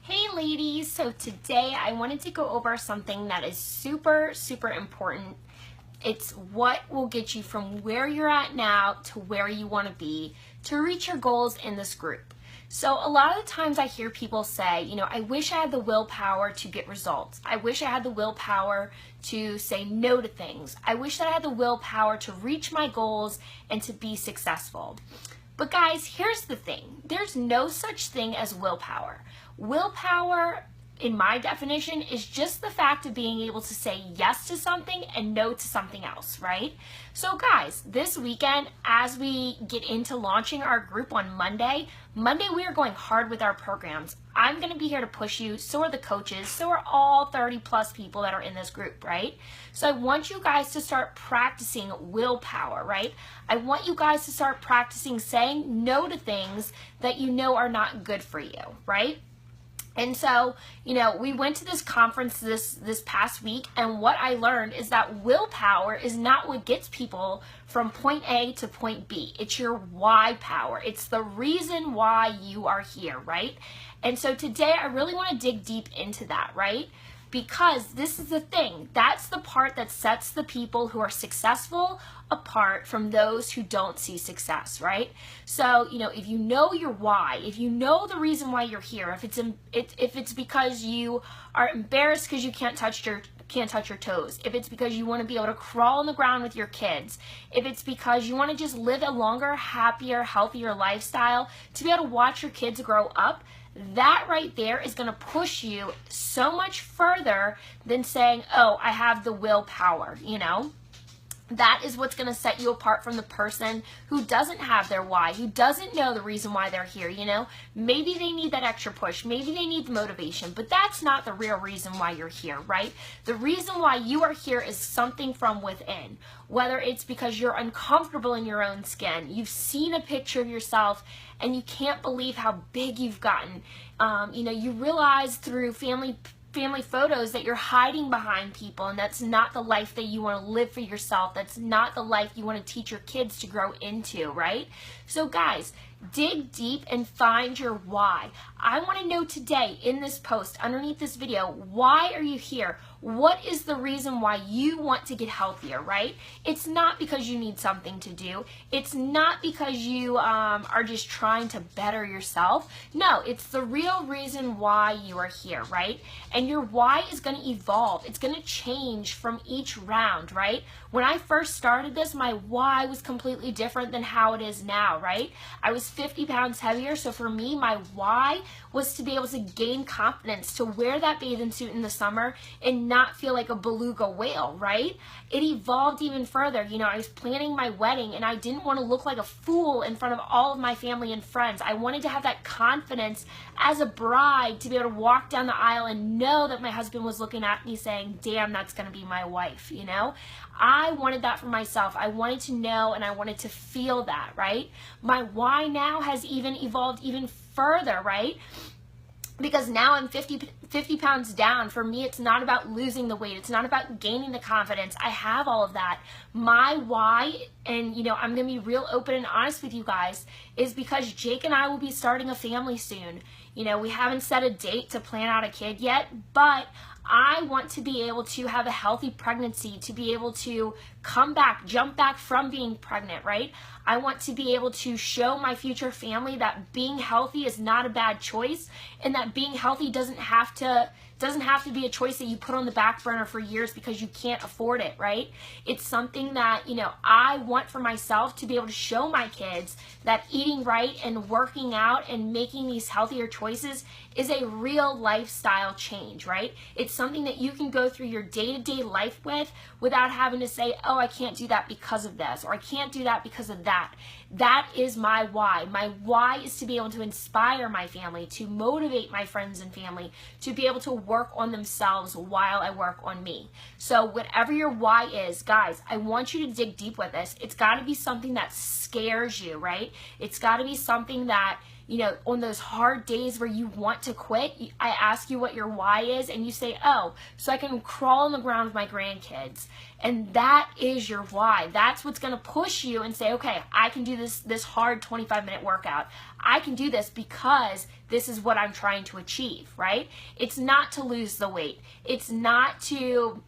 Hey ladies, so today I wanted to go over something that is super important. It's what will get you from where you're at now to where you want to be to reach your goals in this group. So a lot of the times I hear people say, I wish I had the willpower to get results. I wish I had the willpower to say no to things. I wish that I had the willpower to reach my goals and to be successful. But guys, here's the thing. There's no such thing as willpower. Willpower, in my definition, is just the fact of being able to say yes to something and no to something else, right? So guys, this weekend, as we get into launching our group on Monday we are going hard with our programs. I'm going to be here to push you, so are the coaches, so are all 30 plus people that are in this group, right? So I want you guys to start practicing willpower, right? I want you guys to start practicing saying no to things that you know are not good for you, right? And so, we went to this conference this past week, and what I learned is that willpower is not what gets people from point A to point B. It's your why power. It's the reason why you are here, right? And so today I really want to dig deep into that, right? Because this is the thing. That's the part that sets the people who are successful apart from those who don't see success, right? So, if you know your why, if you know the reason why you're here, if it's because you are embarrassed because you can't touch your toes, if it's because you want to be able to crawl on the ground with your kids, if it's because you want to just live a longer, happier, healthier lifestyle, to be able to watch your kids grow up, that right there is going to push you so much further than saying, oh, I have the willpower, That is what's going to set you apart from the person who doesn't have their why, who doesn't know the reason why they're here, Maybe they need that extra push. Maybe they need the motivation, but that's not the real reason why you're here, right? The reason why you are here is something from within. Whether it's because you're uncomfortable in your own skin, you've seen a picture of yourself and you can't believe how big you've gotten. You realize through family photos that you're hiding behind people, and that's not the life that you want to live for yourself. That's not the life you want to teach your kids to grow into, right? So guys, dig deep and find your why. I want to know today in this post underneath this video, why are you here? What is the reason why you want to get healthier, right? It's not because you need something to do. It's not because you are just trying to better yourself. No, it's the real reason why you are here, right? And your why is going to evolve. It's going to change from each round, right? When I first started this, my why was completely different than how it is now, right? I was 50 pounds heavier, so for me, my why was to be able to gain confidence, to wear that bathing suit in the summer and not feel like a beluga whale, right? It evolved even further. I was planning my wedding and I didn't want to look like a fool in front of all of my family and friends. I wanted to have that confidence as a bride to be able to walk down the aisle and know that my husband was looking at me saying, damn, that's going to be my wife, I wanted that for myself. I wanted to know and I wanted to feel that, right? My why now has even evolved even further, right? Because now I'm 50 pounds down. For me, it's not about losing the weight. It's not about gaining the confidence. I have all of that. My why, and I'm going to be real open and honest with you guys, is because Jake and I will be starting a family soon. We haven't set a date to plan out a kid yet, but I want to be able to have a healthy pregnancy, to be able to jump back from being pregnant, right? I want to be able to show my future family that being healthy is not a bad choice, and that being healthy doesn't have to be a choice that you put on the back burner for years because you can't afford it, right? It's something that, I want for myself to be able to show my kids that eating right and working out and making these healthier choices is a real lifestyle change, right? It's something that you can go through your day-to-day life with without having to say, oh, I can't do that because of this, or I can't do that because of that. That is my why. My why is to be able to inspire my family, to motivate my friends and family, to be able to work on themselves while I work on me. So whatever your why is, guys, I want you to dig deep with this. It's got to be something that scares you, right? It's got to be something that on those hard days where you want to quit, I ask you what your why is, and you say, oh, so I can crawl on the ground with my grandkids. And that is your why. That's what's going to push you and say, okay, I can do this hard 25-minute workout. I can do this because this is what I'm trying to achieve, right? It's not to lose the weight. It's not to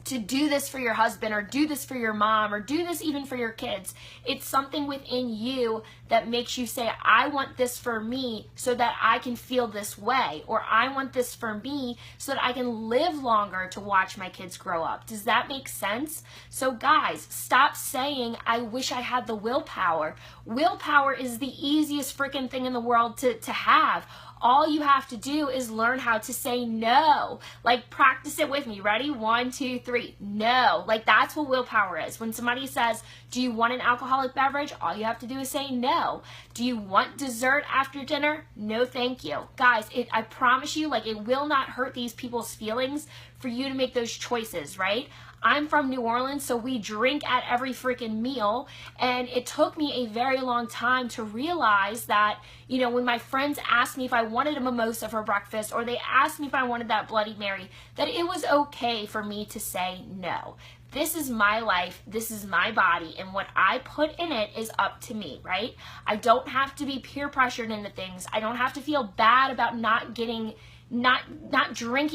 do this for your husband, or do this for your mom, or do this even for your kids. It's something within you that makes you say, I want this for me so that I can feel this way, or I want this for me so that I can live longer to watch my kids grow up. Does that make sense? So guys, stop saying, I wish I had the willpower. Willpower is the easiest freaking thing in the world to have. All you have to do is learn how to say no. Like, practice it with me. Ready? 1, 2, 3. No. Like, that's what willpower is. When somebody says, do you want an alcoholic beverage? All you have to do is say no. Do you want dessert after dinner? No, thank you. Guys, I promise you, like, it will not hurt these people's feelings for you to make those choices, right? I'm from New Orleans, so we drink at every freaking meal, and it took me a very long time to realize that, when my friends asked me if I wanted a mimosa for breakfast, or they asked me if I wanted that Bloody Mary, that it was okay for me to say no. This is my life, this is my body, and what I put in it is up to me, right? I don't have to be peer pressured into things. I don't have to feel bad about not drinking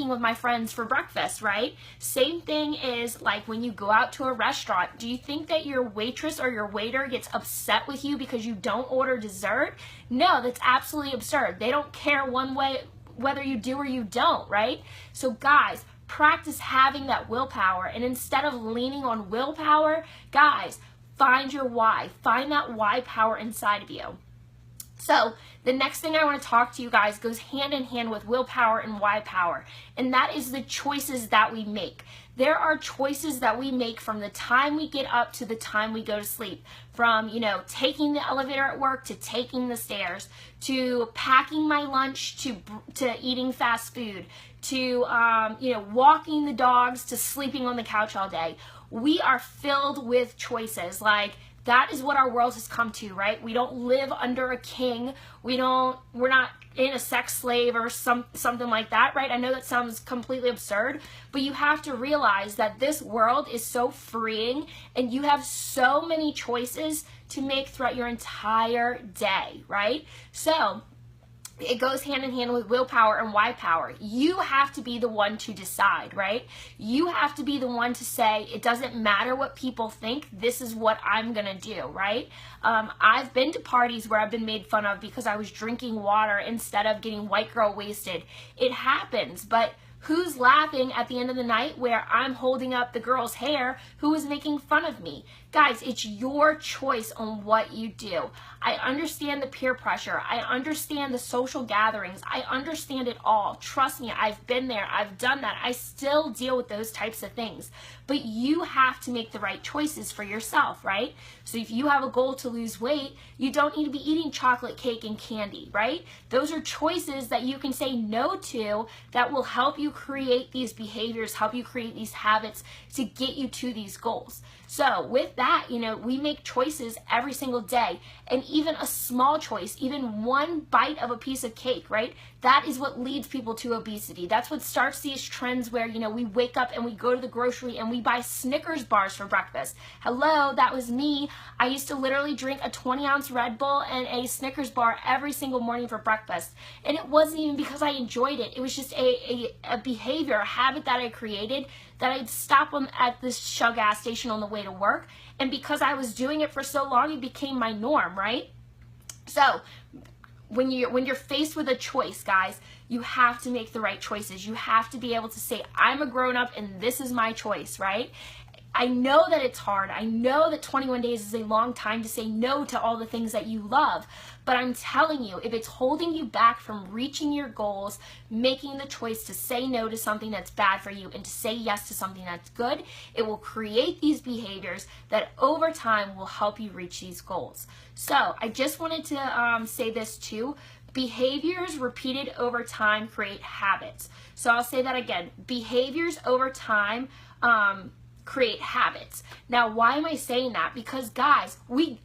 with my friends for breakfast, right? Same thing is like when you go out to a restaurant. Do you think that your waitress or your waiter gets upset with you because you don't order dessert? No, that's absolutely absurd. They don't care one way whether you do or you don't, right? So guys, practice having that willpower, and instead of leaning on willpower, guys, find your why. Find that why power inside of you. So the next thing I want to talk to you guys goes hand in hand with willpower and why power, and that is the choices that we make. There are choices that we make from the time we get up to the time we go to sleep, from taking the elevator at work, to taking the stairs, to packing my lunch, to eating fast food, to walking the dogs, to sleeping on the couch all day. We are filled with choices. Like, that is what our world has come to, right? We don't live under a king. We're not in a sex slave or something like that, right? I know that sounds completely absurd, but you have to realize that this world is so freeing, and you have so many choices to make throughout your entire day, right? So it goes hand in hand with willpower and why power. You have to be the one to decide, right? You have to be the one to say, it doesn't matter what people think, this is what I'm gonna do, right? I've been to parties where I've been made fun of because I was drinking water instead of getting white girl wasted. It happens, but who's laughing at the end of the night where I'm holding up the girl's hair who is making fun of me? Guys, it's your choice on what you do. I understand the peer pressure. I understand the social gatherings. I understand it all. Trust me, I've been there. I've done that. I still deal with those types of things. But you have to make the right choices for yourself, right? So if you have a goal to lose weight, you don't need to be eating chocolate cake and candy, right? Those are choices that you can say no to that will help you create these behaviors, help you create these habits to get you to these goals. So with that, we make choices every single day, and even a small choice, even one bite of a piece of cake, right? That is what leads people to obesity. That's what starts these trends where, we wake up and we go to the grocery and we buy Snickers bars for breakfast. Hello, that was me. I used to literally drink a 20-ounce Red Bull and a Snickers bar every single morning for breakfast. And it wasn't even because I enjoyed it. It was just a behavior, a habit that I created, that I'd stop at this Shell gas station on the way to work. And because I was doing it for so long, it became my norm, right? So when you're faced with a choice, guys, you have to make the right choices. You have to be able to say, I'm a grown-up and this is my choice, right? I know that it's hard. I know that 21 days is a long time to say no to all the things that you love. But I'm telling you, if it's holding you back from reaching your goals, making the choice to say no to something that's bad for you and to say yes to something that's good, it will create these behaviors that over time will help you reach these goals. So I just wanted to say this too. Behaviors repeated over time create habits. So I'll say that again. Behaviors over time create habits. Now, why am I saying that? Because guys, we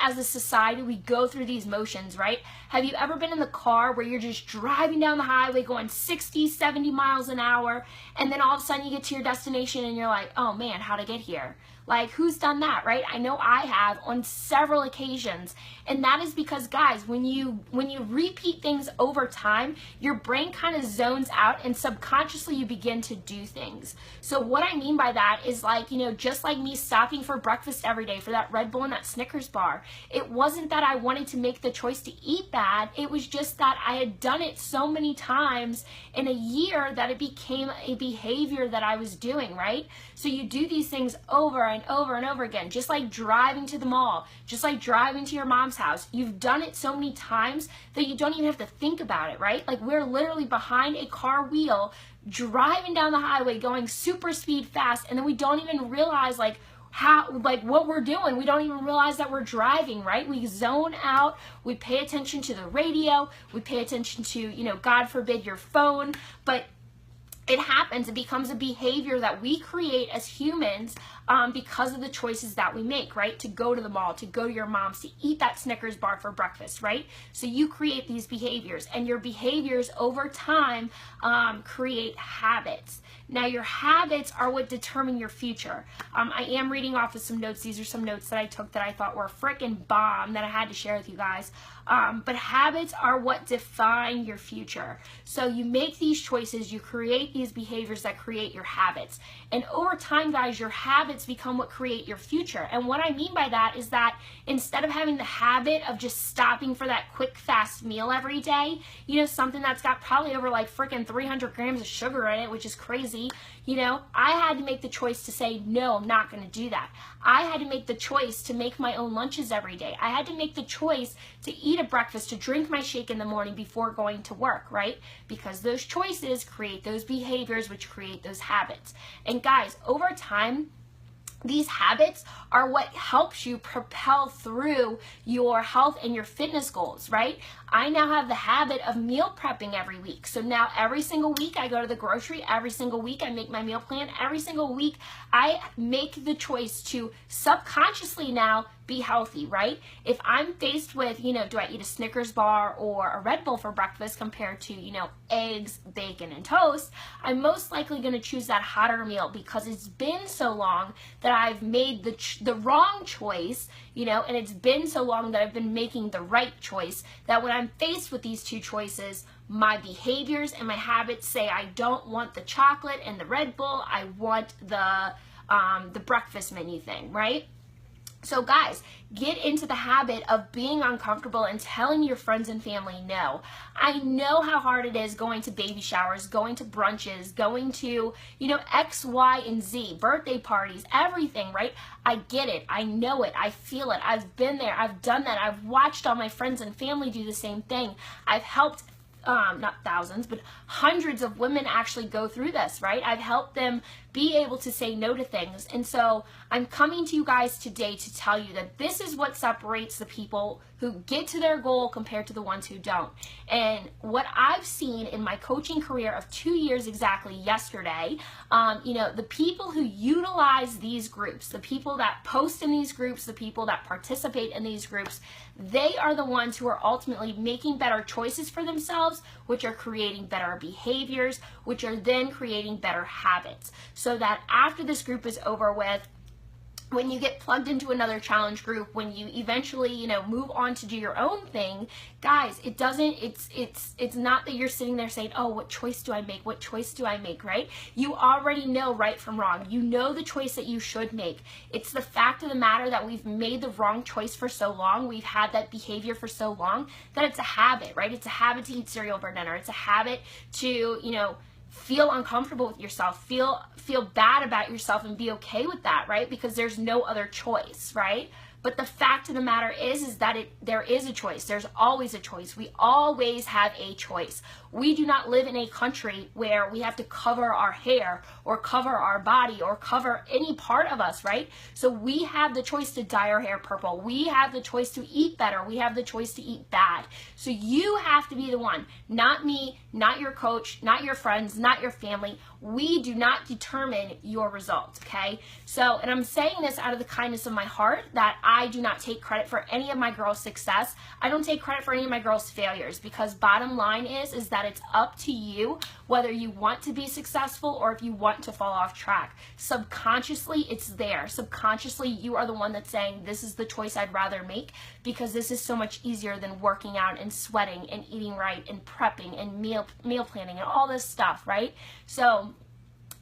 as a society, we go through these motions, right? Have you ever been in the car where you're just driving down the highway going 60, 70 miles an hour, and then all of a sudden you get to your destination and you're like, oh man, how'd I get here? Like, who's done that, right? I know I have on several occasions. And that is because, guys, when you repeat things over time, your brain kind of zones out and subconsciously you begin to do things. So what I mean by that is, like, you know, just like me stopping for breakfast every day for that Red Bull and that Snickers bar, it wasn't that I wanted to make the choice to eat bad. It was just that I had done it so many times in a year that it became a behavior that I was doing, right? So you do these things over and over and over again, just like driving to the mall, just like driving to your mom's house. You've done it so many times that you don't even have to think about it, right? Like, we're literally behind a car wheel driving down the highway going super speed fast, and then we don't even realize like what we're doing. We don't even realize that we're driving, right? We zone out, we pay attention to the radio, we pay attention to, you know, God forbid, your phone, but it happens. It becomes a behavior that we create as humans because of the choices that we make, right? To go to the mall, to go to your mom's, to eat that Snickers bar for breakfast, right? So you create these behaviors, and your behaviors over time create habits. Now, your habits are what determine your future. I am reading off of some notes. These are some notes that I took that I thought were freaking bomb that I had to share with you guys. But habits are what define your future. So you make these choices, you create these behaviors that create your habits. And over time, guys, your habits become what create your future. And what I mean by that is that instead of having the habit of just stopping for that quick, fast meal every day, you know, something that's got probably over like freaking 300 grams of sugar in it, which is crazy, you know, I had to make the choice to say, no, I'm not going to do that. I had to make the choice to make my own lunches every day. I had to make the choice to eat a breakfast, to drink my shake in the morning before going to work, right? Because those choices create those behaviors, which create those habits. And guys, over time, these habits are what helps you propel through your health and your fitness goals, right? I now have the habit of meal prepping every week. So now every single week I go to the grocery, every single week I make my meal plan, every single week I make the choice to subconsciously now be healthy, right? If I'm faced with, you know, do I eat a Snickers bar or a Red Bull for breakfast compared to, you know, eggs, bacon, and toast, I'm most likely going to choose that hotter meal because it's been so long that I've made the wrong choice, you know, and it's been so long that I've been making the right choice that when I'm faced with these two choices, my behaviors and my habits say I don't want the chocolate and the Red Bull, I want the breakfast menu thing, right? So guys, get into the habit of being uncomfortable and telling your friends and family no. I know how hard it is going to baby showers, going to brunches, going to, you know, X, Y, and Z, birthday parties, everything, right? I get it. I know it. I feel it. I've been there. I've done that. I've watched all my friends and family do the same thing. I've helped not thousands, but hundreds of women actually go through this, right? I've helped them be able to say no to things. And so I'm coming to you guys today to tell you that this is what separates the people who get to their goal compared to the ones who don't. And what I've seen in my coaching career of 2 years exactly yesterday, you know, the people who utilize these groups, the people that post in these groups, the people that participate in these groups, they are the ones who are ultimately making better choices for themselves, which are creating better behaviors, which are then creating better habits. So that after this group is over with, when you get plugged into another challenge group, when you eventually, you know, move on to do your own thing, guys, it's not that you're sitting there saying, oh, what choice do I make? What choice do I make, right? You already know right from wrong. You know the choice that you should make. It's the fact of the matter that we've made the wrong choice for so long. We've had that behavior for so long that it's a habit, right? It's a habit to eat cereal for dinner. It's a habit to, you know, feel uncomfortable with yourself, feel bad about yourself and be okay with that, right? Because there's no other choice, right? But the fact of the matter is that there is a choice. There's always a choice. We always have a choice. We do not live in a country where we have to cover our hair or cover our body or cover any part of us, right? So we have the choice to dye our hair purple. We have the choice to eat better. We have the choice to eat bad. So you have to be the one, not me, not your coach, not your friends, not your family. We do not determine your results, okay? So, and I'm saying this out of the kindness of my heart, that I do not take credit for any of my girls' success. I don't take credit for any of my girls' failures, because bottom line is that it's up to you whether you want to be successful or if you want to fall off track. Subconsciously, it's there. Subconsciously, you are the one that's saying, this is the choice I'd rather make, because this is so much easier than working out and sweating and eating right and prepping and meal planning and all this stuff, right? So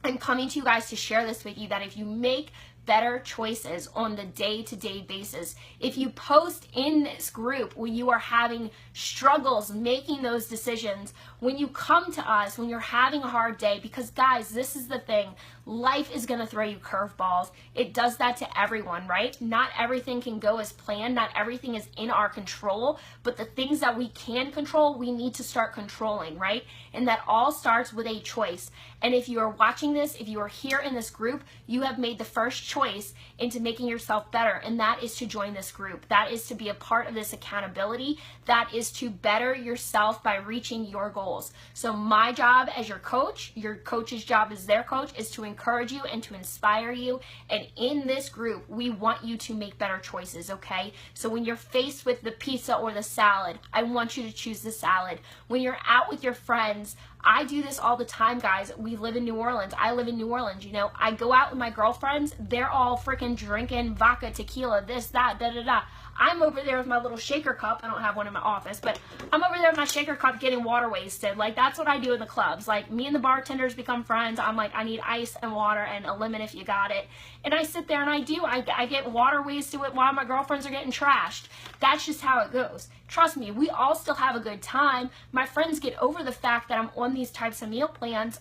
I'm coming to you guys to share this with you, that if you make better choices on the day-to-day basis, if you post in this group when you are having struggles making those decisions, when you come to us when you're having a hard day, because guys, this is the thing, life is going to throw you curveballs. It does that to everyone, right? Not everything can go as planned, not everything is in our control, but the things that we can control, we need to start controlling, right? And that all starts with a choice. And if you are watching this, if you are here in this group, you have made the first choice into making yourself better, and that is to join this group. That is to be a part of this accountability. That is to better yourself by reaching your goals. So my job as your coach's job as their coach, is to encourage you and to inspire you. And in this group, we want you to make better choices, okay? So when you're faced with the pizza or the salad, I want you to choose the salad. When you're out with your friends, I do this all the time, guys. We live in New Orleans. I live in New Orleans, you know. I go out with my girlfriends. They're all freaking drinking vodka, tequila, this, that, da-da-da. I'm over there with my little shaker cup. I don't have one in my office, but I'm over there with my shaker cup getting water wasted. Like, that's what I do in the clubs. Like, me and the bartenders become friends. I'm like, I need ice and water and a lemon if you got it. And I sit there and I get water wasted while my girlfriends are getting trashed. That's just how it goes. Trust me, we all still have a good time. My friends get over the fact that I'm on these types of meal plans.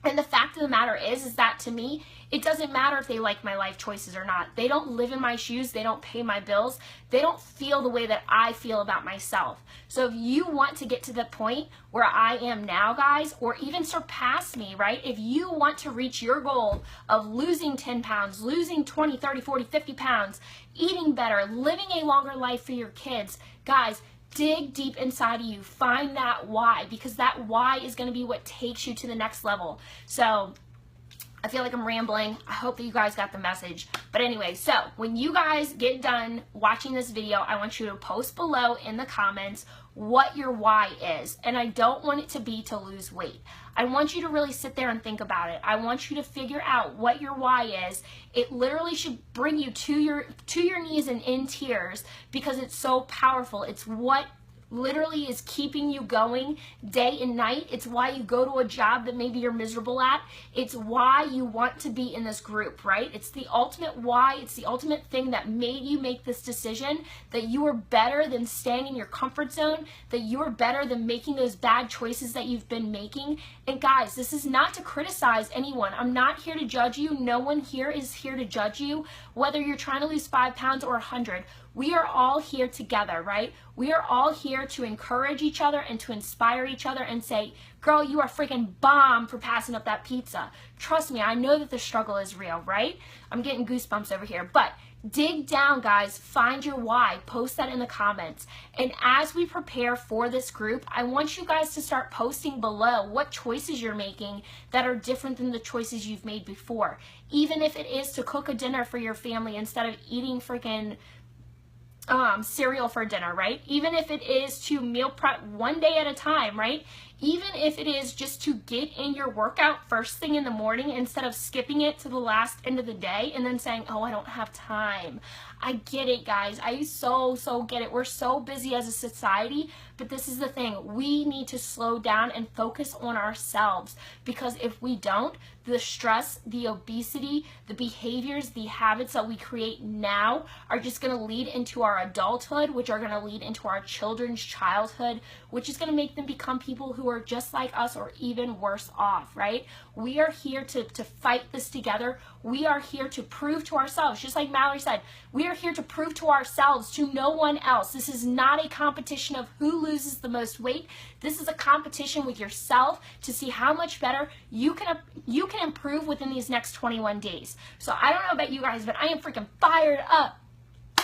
And the fact of the matter is that to me, it doesn't matter if they like my life choices or not. They don't live in my shoes. They don't pay my bills. They don't feel the way that I feel about myself. So if you want to get to the point where I am now, guys, or even surpass me, right? If you want to reach your goal of losing 10 pounds, losing 20, 30, 40, 50 pounds, eating better, living a longer life for your kids, guys, dig deep inside of you. Find that why, because that why is going to be what takes you to the next level. So I feel like I'm rambling. I hope that you guys got the message. But anyway, so when you guys get done watching this video, I want you to post below in the comments what your why is. And I don't want it to be to lose weight. I want you to really sit there and think about it. I want you to figure out what your why is. It literally should bring you to your knees and in tears, because it's so powerful. It's what literally is keeping you going day and night. It's why you go to a job that maybe you're miserable at. It's why you want to be in this group, right? It's the ultimate why. It's the ultimate thing that made you make this decision, that you are better than staying in your comfort zone, that you are better than making those bad choices that you've been making. And guys, this is not to criticize anyone. I'm not here to judge you. No one here is here to judge you, whether you're trying to lose 5 pounds or 100. We are all here together, right? We are all here to encourage each other and to inspire each other and say, girl, you are freaking bomb for passing up that pizza. Trust me, I know that the struggle is real, right? I'm getting goosebumps over here. But dig down, guys. Find your why. Post that in the comments. And as we prepare for this group, I want you guys to start posting below what choices you're making that are different than the choices you've made before. Even if it is to cook a dinner for your family instead of eating freaking cereal for dinner, right? Even if it is to meal prep one day at a time, right? Even if it is just to get in your workout first thing in the morning instead of skipping it to the last end of the day and then saying, oh, I don't have time. I get it, guys. I so get it. We're so busy as a society, but this is the thing. We need to slow down and focus on ourselves, because if we don't, the stress, the obesity, the behaviors, the habits that we create now are just going to lead into our adulthood, which are going to lead into our children's childhood, which is going to make them become people who who are just like us or even worse off, right? We are here to fight this together. We are here to prove to ourselves, just like Mallory said, we are here to prove to ourselves, to no one else. This is not a competition of who loses the most weight. This is a competition with yourself to see how much better you can improve within these next 21 days. So I don't know about you guys, but I am freaking fired up.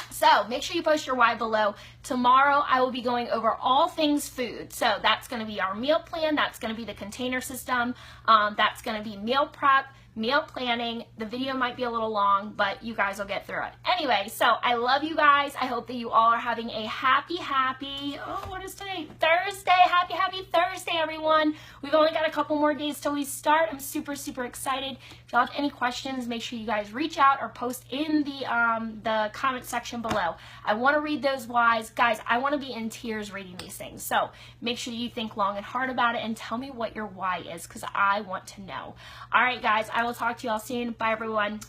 So make sure you post your why below. Tomorrow I will be going over all things food. So that's going to be our meal plan. That's going to be the container system. That's going to be meal prep, meal planning. The video might be a little long, but you guys will get through it. Anyway, so I love you guys. I hope that you all are having a happy, oh, what is today? Thursday. Happy Thursday, everyone. We've only got a couple more days till we start. I'm super, super excited. If y'all have any questions, make sure you guys reach out or post in the comment section below. I want to read those whys. Guys, I want to be in tears reading these things. So make sure you think long and hard about it and tell me what your why is, because I want to know. All right, guys, I will talk to you all soon. Bye, everyone.